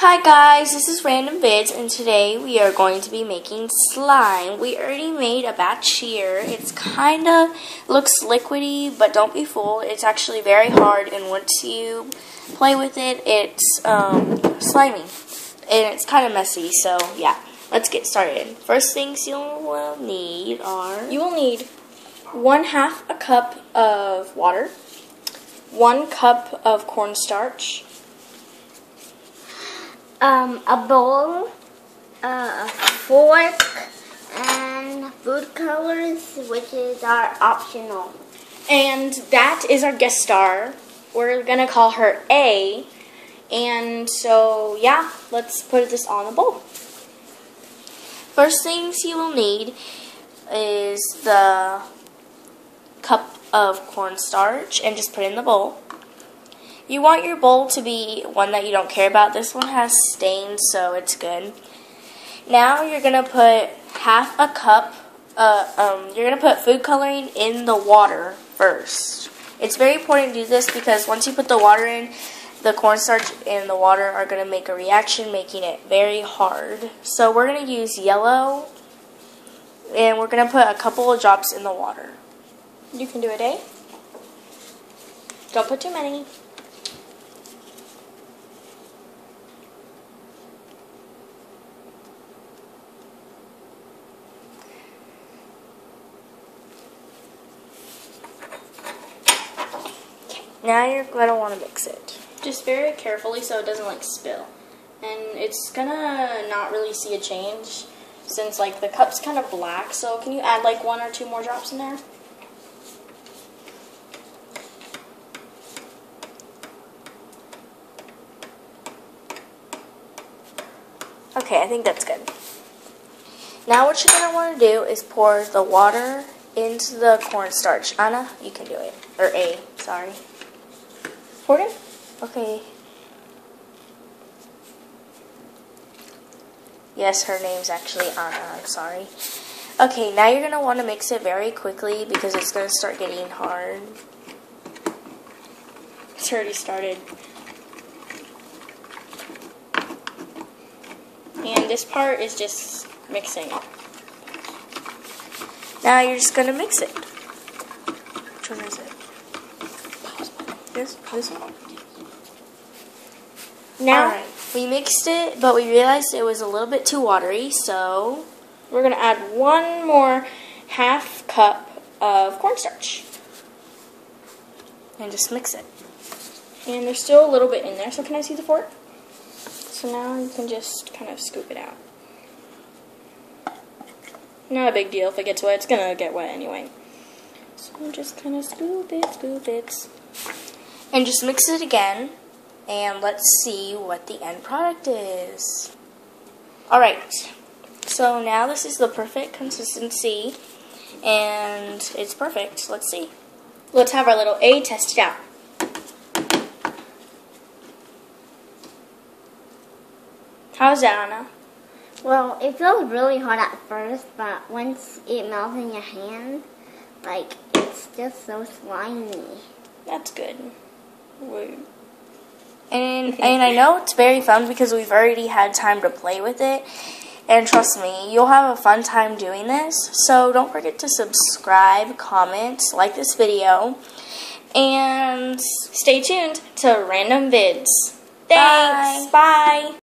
Hi guys, this is Random Vids, and today we are going to be making slime. We already made a batch here. It's kind of looks liquidy, but don't be fooled. It's actually very hard, and once you play with it, it's slimy. And it's kind of messy, so yeah. Let's get started. First things you will need are... You will need 1/2 a cup of water, 1 cup of cornstarch, a bowl, a fork, and food colors, which is our optional. and that is our guest star. We're gonna call her A. And so yeah, let's put this on the bowl. First things you will need is the cup of cornstarch, and just put it in the bowl. You want your bowl to be one that you don't care about. This one has stains, so it's good. Now you're gonna put 1/2 a cup. You're gonna put food coloring in the water first. It's very important to do this because once you put the water in, the cornstarch and the water are gonna make a reaction, making it very hard. So we're gonna use yellow, and we're gonna put a couple of drops in the water. You can do it, eh? Don't put too many. Now you're going to want to mix it. Just very carefully so it doesn't like spill. And it's going to not really see a change since like the cup's kind of black. So can you add like 1 or 2 more drops in there? Okay, I think that's good. Now what you're going to want to do is pour the water into the cornstarch. Anna, you can do it. Or A, sorry. Pour it in? Okay. Yes, her name's actually Anna, I'm sorry. Okay, now you're going to want to mix it very quickly because it's going to start getting hard. It's already started. And this part is just mixing. Now you're just going to mix it. Which one is it? This one. Now, right. We mixed it, but we realized it was a little bit too watery, so we're going to add 1 more 1/2 cup of cornstarch. And just mix it. And there's still a little bit in there, so can I see the fork? So now you can just kind of scoop it out. Not a big deal if it gets wet. It's going to get wet anyway. So just kind of scoop it. And just mix it again. And let's see what the end product is. Alright. So now this is the perfect consistency. And it's perfect. Let's see. Let's have our little A test it out. How's that, Anna? Well, it feels really hard at first, but once it melts in your hand, like, it's just so slimy. That's good. And I know it's very fun because we've already had time to play with it. And trust me, you'll have a fun time doing this. So don't forget to subscribe, comment, like this video. And stay tuned to Random Vids. Thanks. Bye.